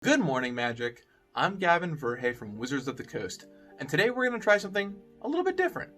Good morning, Magic. I'm Gavin Verhey from Wizards of the Coast, and today we're going to try something a little bit different.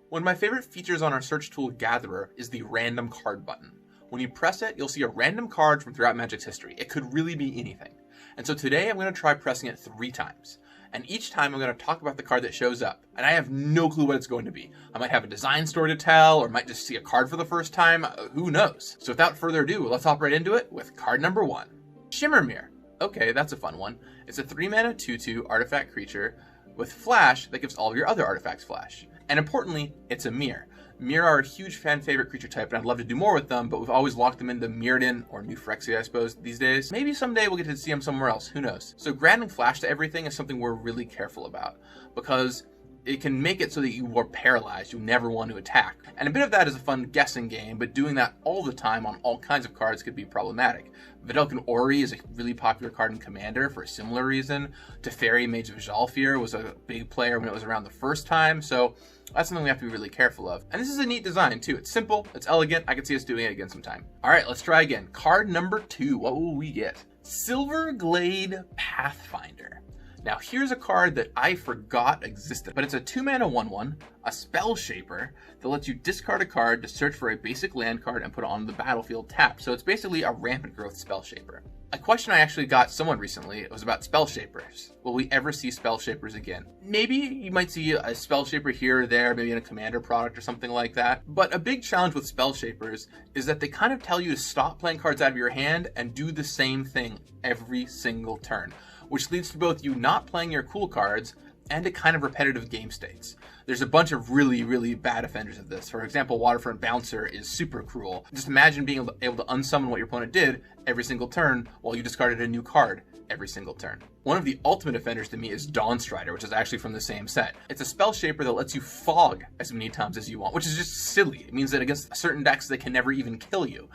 One of my favorite features on our search tool Gatherer is the random card button. When you press it, you'll see a random card from throughout Magic's history. It could really be anything. And so today I'm going to try pressing it 3 times. And each time I'm going to talk about the card that shows up, and I have no clue what it's going to be. I might have a design story to tell, or might just see a card for the first time. Who knows? So without further ado, let's hop right into it with card number 1. Shimmer Mirror. Okay, that's a fun one. It's a 3-mana 2/2 artifact creature with flash that gives all of your other artifacts flash. And importantly, it's a mirror. Mirror are a huge fan favorite creature type, and I'd love to do more with them, but we've always locked them into Mirrodin or New Phyrexia, I suppose, these days. Maybe someday we'll get to see them somewhere else, who knows? So granting flash to everything is something we're really careful about, because it can make it so that you are paralyzed, you never want to attack. And a bit of that is a fun guessing game, but doing that all the time on all kinds of cards could be problematic. Vedalken Ori is a really popular card in Commander for a similar reason. Teferi, Mage of Jalfir, was a big player when it was around the first time, so that's something we have to be really careful of. And this is a neat design too. It's simple, it's elegant, I could see us doing it again sometime. Alright, let's try again. Card number 2, what will we get? Silver Glade Pathfinder. Now here's a card that I forgot existed, but it's a 2-mana 1/1, a spell shaper that lets you discard a card to search for a basic land card and put it on the battlefield tapped. So it's basically a rampant growth spell shaper. A question I actually got someone recently was about spell shapers. Will we ever see spell shapers again? Maybe you might see a spell shaper here or there, maybe in a commander product or something like that. But a big challenge with spell shapers is that they kind of tell you to stop playing cards out of your hand and do the same thing every single turn, which leads to both you not playing your cool cards and a kind of repetitive game states. There's a bunch of really bad offenders of this. For example, Waterfront Bouncer is super cruel. Just imagine being able to unsummon what your opponent did every single turn while you discarded a new card every single turn. One of the ultimate offenders to me is Dawnstrider, which is actually from the same set. It's a spell shaper that lets you fog as many times as you want, which is just silly. It means that against certain decks they can never even kill you.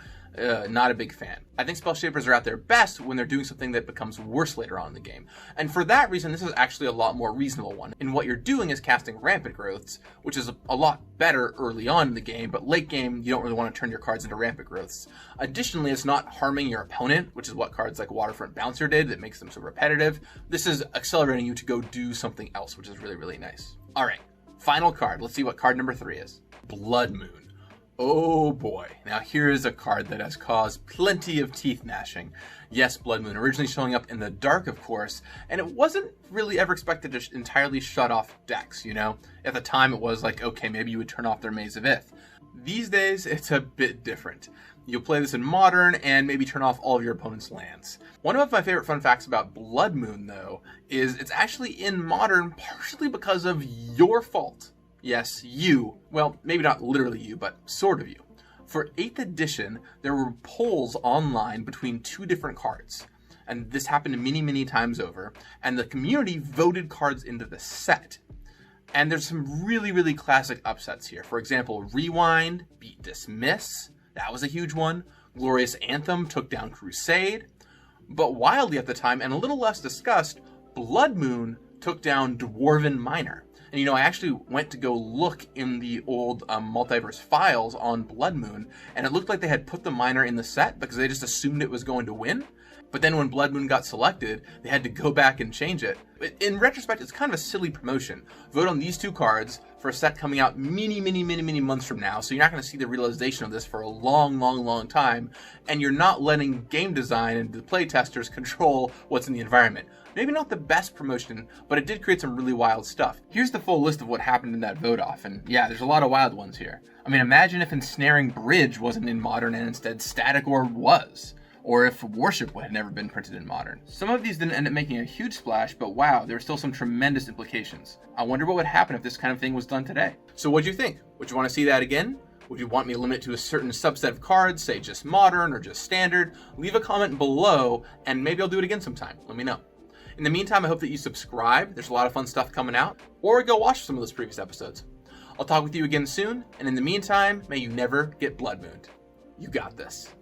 Not a big fan. I think spell shapers are at their best when they're doing something that becomes worse later on in the game. And for that reason, this is actually a lot more reasonable one. And what you're doing is casting rampant growths, which is a lot better early on in the game, but late game, you don't really want to turn your cards into rampant growths. Additionally, it's not harming your opponent, which is what cards like Waterfront Bouncer did that makes them so repetitive. This is accelerating you to go do something else, which is really nice. All right, final card. Let's see what card number 3 is. Blood Moon. Oh boy, now here is a card that has caused plenty of teeth gnashing. Yes, Blood Moon, originally showing up in the dark, of course, and it wasn't really ever expected to entirely shut off decks, you know? At the time it was like, okay, maybe you would turn off their Maze of Ith. These days, it's a bit different. You'll play this in Modern and maybe turn off all of your opponent's lands. One of my favorite fun facts about Blood Moon, though, is it's actually in Modern partially because of your fault. Yes, you. Well, maybe not literally you, but sort of you. For 8th edition, there were polls online between 2 different cards. And this happened many times over. And the community voted cards into the set. And there's some really classic upsets here. For example, Rewind beat Dismiss. That was a huge one. Glorious Anthem took down Crusade. But wildly at the time, and a little less discussed, Blood Moon took down Dwarven Miner. And you know, I actually went to go look in the old multiverse files on Blood Moon, and it looked like they had put the miner in the set because they just assumed it was going to win. But then when Blood Moon got selected, they had to go back and change it. In retrospect, it's kind of a silly promotion. Vote on these 2 cards for a set coming out many months from now, so you're not going to see the realization of this for a long time, and you're not letting game design and the playtesters control what's in the environment. Maybe not the best promotion, but it did create some really wild stuff. Here's the full list of what happened in that vote off, and yeah, there's a lot of wild ones here. I mean, imagine if Ensnaring Bridge wasn't in Modern and instead Static Orb was. Or if Worship had never been printed in Modern. Some of these didn't end up making a huge splash, but wow, there were still some tremendous implications. I wonder what would happen if this kind of thing was done today. So what'd you think? Would you want to see that again? Would you want me to limit it to a certain subset of cards, say just Modern or just Standard? Leave a comment below, and maybe I'll do it again sometime. Let me know. In the meantime, I hope that you subscribe. There's a lot of fun stuff coming out. Or go watch some of those previous episodes. I'll talk with you again soon, and in the meantime, may you never get blood mooned. You got this.